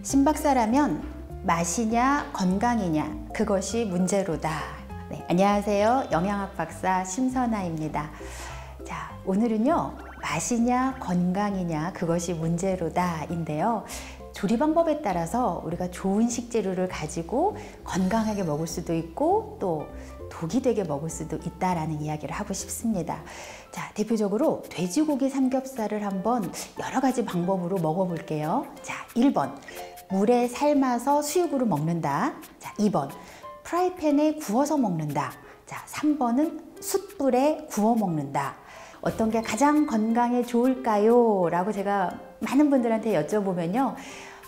신박사라면 맛이냐 건강이냐 그것이 문제로다. 네, 안녕하세요. 영양학 박사 심선아입니다. 자, 오늘은요 맛이냐 건강이냐 그것이 문제로다 인데요, 조리 방법에 따라서 우리가 좋은 식재료를 가지고 건강하게 먹을 수도 있고 또 독이 되게 먹을 수도 있다라는 이야기를 하고 싶습니다. 자, 대표적으로 돼지고기 삼겹살을 한번 여러 가지 방법으로 먹어볼게요. 자, 1번 물에 삶아서 수육으로 먹는다. 자, 2번 프라이팬에 구워서 먹는다. 자, 3번은 숯불에 구워 먹는다. 어떤 게 가장 건강에 좋을까요? 라고 제가 많은 분들한테 여쭤보면요,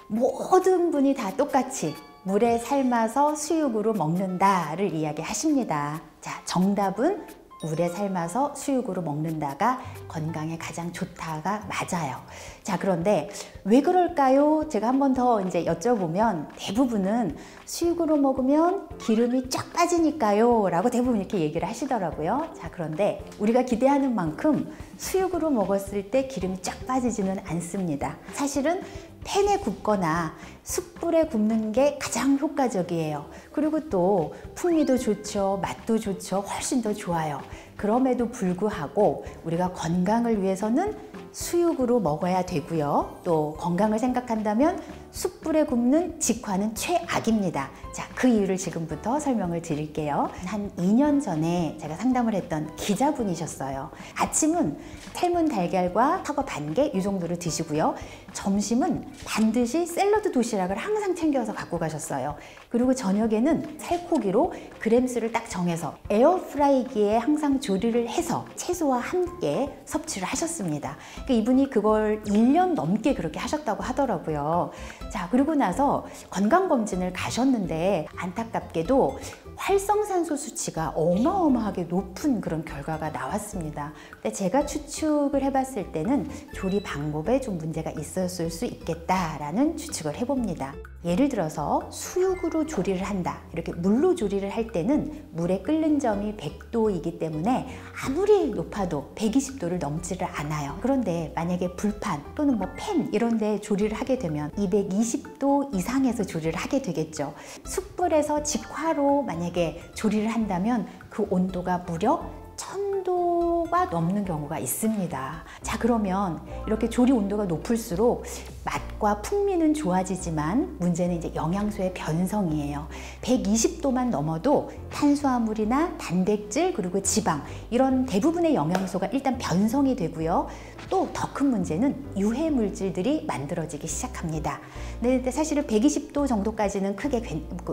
모든 분이 다 똑같이 물에 삶아서 수육으로 먹는다를 이야기하십니다. 자, 정답은 물에 삶아서 수육으로 먹는다가 건강에 가장 좋다가 맞아요. 자, 그런데 왜 그럴까요? 제가 한 번 더 이제 여쭤보면 대부분은 수육으로 먹으면 기름이 쫙 빠지니까요 라고 대부분 이렇게 얘기를 하시더라고요. 자, 그런데 우리가 기대하는 만큼 수육으로 먹었을 때 기름이 쫙 빠지지는 않습니다. 사실은 팬에 굽거나 숯불에 굽는 게 가장 효과적이에요. 그리고 또 풍미도 좋죠, 맛도 좋죠, 훨씬 더 좋아요. 그럼에도 불구하고 우리가 건강을 위해서는 수육으로 먹어야 되고요, 또 건강을 생각한다면 숯불에 굽는 직화는 최악입니다. 자, 그 이유를 지금부터 설명을 드릴게요. 한 2년 전에 제가 상담을 했던 기자분이셨어요. 아침은 삶은 달걀과 사과 반개 이 정도를 드시고요, 점심은 반드시 샐러드 도시락을 항상 챙겨서 갖고 가셨어요. 그리고 저녁에는 살코기로 그램수를 딱 정해서 에어프라이기에 항상 조리를 해서 채소와 함께 섭취를 하셨습니다. 그러니까 이분이 그걸 1년 넘게 그렇게 하셨다고 하더라고요. 자, 그리고 나서 건강검진을 가셨는데 안타깝게도 활성산소 수치가 어마어마하게 높은 그런 결과가 나왔습니다. 근데 제가 추측을 해봤을 때는 조리 방법에 좀 문제가 있었을 수 있겠다라는 추측을 해봅니다. 예를 들어서 수육으로 조리를 한다, 이렇게 물로 조리를 할 때는 물에 끓는 점이 100도이기 때문에 아무리 높아도 120도를 넘지를 않아요. 그런데 만약에 불판 또는 뭐 팬 이런 데 조리를 하게 되면 220도 이상에서 조리를 하게 되겠죠. 숯불에서 직화로 만약에 조리를 한다면 그 온도가 무려 1000도가 넘는 경우가 있습니다. 자, 그러면 이렇게 조리 온도가 높을수록 맛과 풍미는 좋아지지만 문제는 이제 영양소의 변성이에요. 120도만 넘어도 탄수화물이나 단백질 그리고 지방 이런 대부분의 영양소가 일단 변성이 되고요, 또 더 큰 문제는 유해 물질들이 만들어지기 시작합니다. 근데 사실은 120도 정도까지는 크게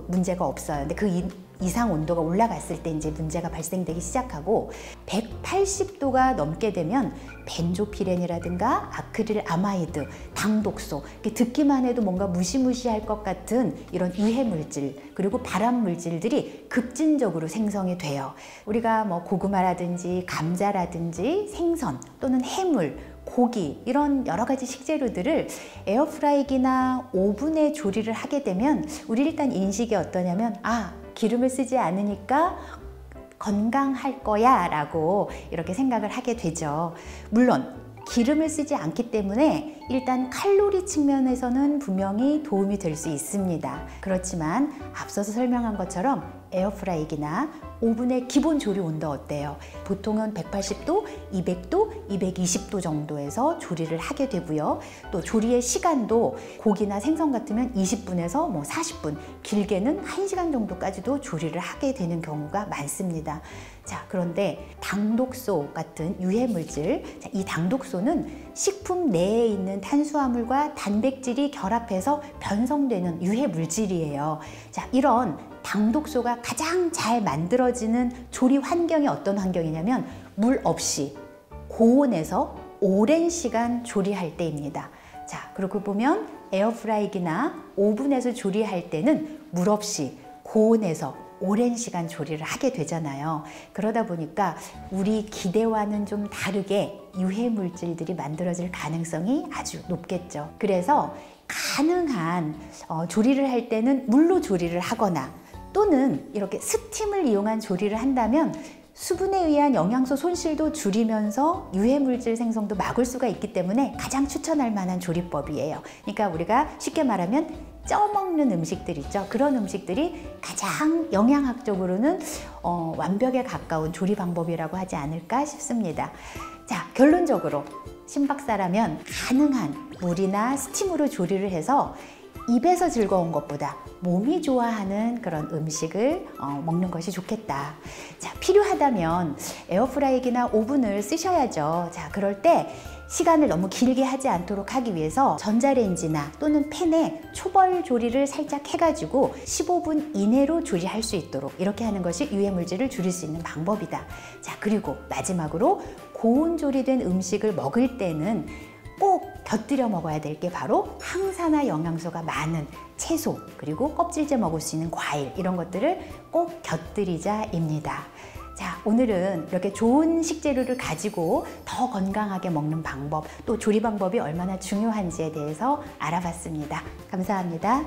문제가 없어요. 근데 그 이상 온도가 올라갔을 때 이제 문제가 발생되기 시작하고 180도가 넘게 되면 벤조피렌이라든가 아크릴 아마이드, 당독소, 듣기만 해도 뭔가 무시무시할 것 같은 이런 유해 물질 그리고 발암 물질들이 급진적으로 생성이 돼요. 우리가 뭐 고구마라든지 감자라든지 생선 또는 해물, 고기 이런 여러 가지 식재료들을 에어프라이기나 오븐에 조리를 하게 되면 우리 일단 인식이 어떠냐면, 아, 기름을 쓰지 않으니까 건강할 거야 라고 이렇게 생각을 하게 되죠. 물론 기름을 쓰지 않기 때문에 일단 칼로리 측면에서는 분명히 도움이 될 수 있습니다. 그렇지만 앞서서 설명한 것처럼 에어프라이기나 오븐의 기본 조리 온도 어때요? 보통은 180도, 200도, 220도 정도에서 조리를 하게 되고요. 또 조리의 시간도 고기나 생선 같으면 20분에서 뭐 40분, 길게는 1시간 정도까지도 조리를 하게 되는 경우가 많습니다. 자, 그런데 당독소 같은 유해 물질, 이 당독소는 식품 내에 있는 탄수화물과 단백질이 결합해서 변성되는 유해 물질이에요. 자, 이런 당독소가 가장 잘 만들어지는 조리 환경이 어떤 환경이냐면 물 없이 고온에서 오랜 시간 조리할 때입니다. 자, 그러고 보면 에어프라이기나 오븐에서 조리할 때는 물 없이 고온에서 오랜 시간 조리를 하게 되잖아요. 그러다 보니까 우리 기대와는 좀 다르게 유해 물질들이 만들어질 가능성이 아주 높겠죠. 그래서 가능한 조리를 할 때는 물로 조리를 하거나 또는 이렇게 스팀을 이용한 조리를 한다면 수분에 의한 영양소 손실도 줄이면서 유해물질 생성도 막을 수가 있기 때문에 가장 추천할 만한 조리법이에요. 그러니까 우리가 쉽게 말하면 쪄먹는 음식들 있죠. 그런 음식들이 가장 영양학적으로는 완벽에 가까운 조리 방법이라고 하지 않을까 싶습니다. 자, 결론적으로 신박사라면 가능한 물이나 스팀으로 조리를 해서 입에서 즐거운 것보다 몸이 좋아하는 그런 음식을 먹는 것이 좋겠다. 자, 필요하다면 에어프라이기나 오븐을 쓰셔야죠. 자, 그럴 때 시간을 너무 길게 하지 않도록 하기 위해서 전자레인지나 또는 팬에 초벌 조리를 살짝 해가지고 15분 이내로 조리할 수 있도록 이렇게 하는 것이 유해 물질을 줄일 수 있는 방법이다. 자, 그리고 마지막으로 고온 조리된 음식을 먹을 때는 꼭 곁들여 먹어야 될 게 바로 항산화 영양소가 많은 채소, 그리고 껍질째 먹을 수 있는 과일, 이런 것들을 꼭 곁들이자입니다. 자, 오늘은 이렇게 좋은 식재료를 가지고 더 건강하게 먹는 방법, 또 조리 방법이 얼마나 중요한지에 대해서 알아봤습니다. 감사합니다.